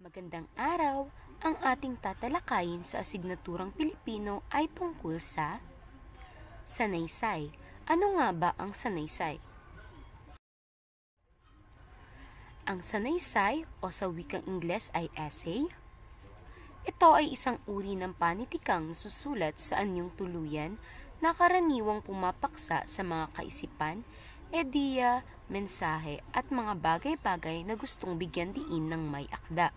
Magandang araw! Ang ating tatalakayin sa asignaturang Pilipino ay tungkol sa sanaysay. Ano nga ba ang sanaysay? Ang sanaysay o sa wikang Ingles ay essay. Ito ay isang uri ng panitikang susulat sa anyong tuluyan na karaniwang pumapaksa sa mga kaisipan, ideya, mensahe at mga bagay-bagay na gustong bigyan diin ng may akda.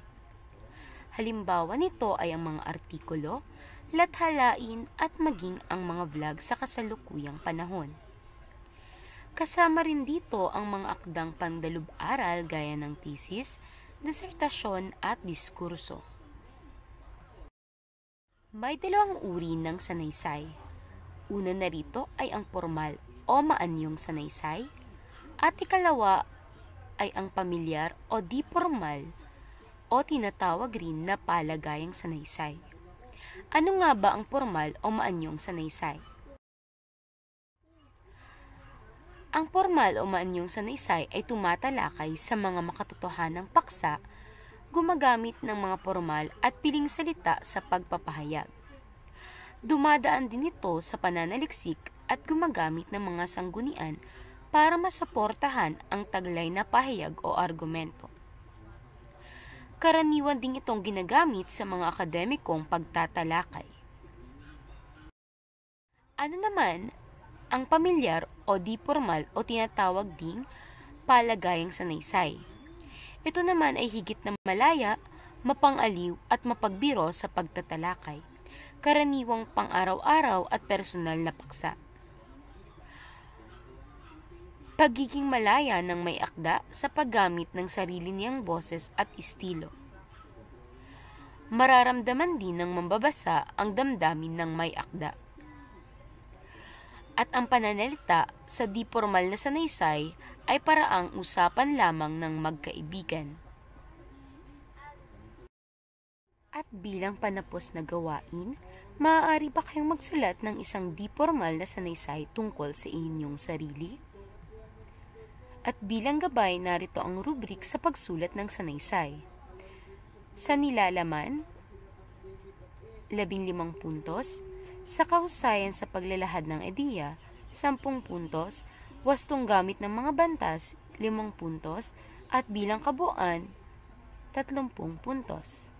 Halimbawa nito ay ang mga artikulo, lathalain at maging ang mga vlog sa kasalukuyang panahon. Kasama rin dito ang mga akdang pandalub-aral gaya ng thesis, disertasyon at diskurso. May dalawang uri ng sanaysay. Una na rito ay ang formal o maanyong sanaysay at ikalawa ay ang pamilyar o di formal o tinatawag rin na palagayang sanaysay. Ano nga ba ang formal o maanyong sanaysay? Ang formal o maanyong sanaysay ay tumatalakay sa mga makatotohanang paksa, gumagamit ng mga formal at piling salita sa pagpapahayag. Dumadaan din ito sa pananaliksik at gumagamit ng mga sanggunian para masuportahan ang taglay na pahayag o argumento. Karaniwan din itong ginagamit sa mga akademikong pagtatalakay. Ano naman ang pamilyar o di formal o tinatawag ding palagayang sanaysay? Ito naman ay higit na malaya, mapangaliw at mapagbiro sa pagtatalakay, karaniwang pang-araw-araw at personal na paksa. Pagiging malaya ng may akda sa paggamit ng sarili niyang boses at estilo. Mararamdaman din ng mambabasa ang damdamin ng may akda. At ang pananalita sa di formal na sanaysay ay paraang usapan lamang ng magkaibigan. At bilang panapos na gawain, maaari ba kayong magsulat ng isang di formal na sanaysay tungkol sa inyong sarili? At bilang gabay, narito ang rubrik sa pagsulat ng sanaysay. Sa nilalaman, 15 puntos. Sa kahusayan sa paglalahad ng ideya, 10 puntos. Wastong gamit ng mga bantas, 5 puntos. At bilang kabuuan, 30 puntos.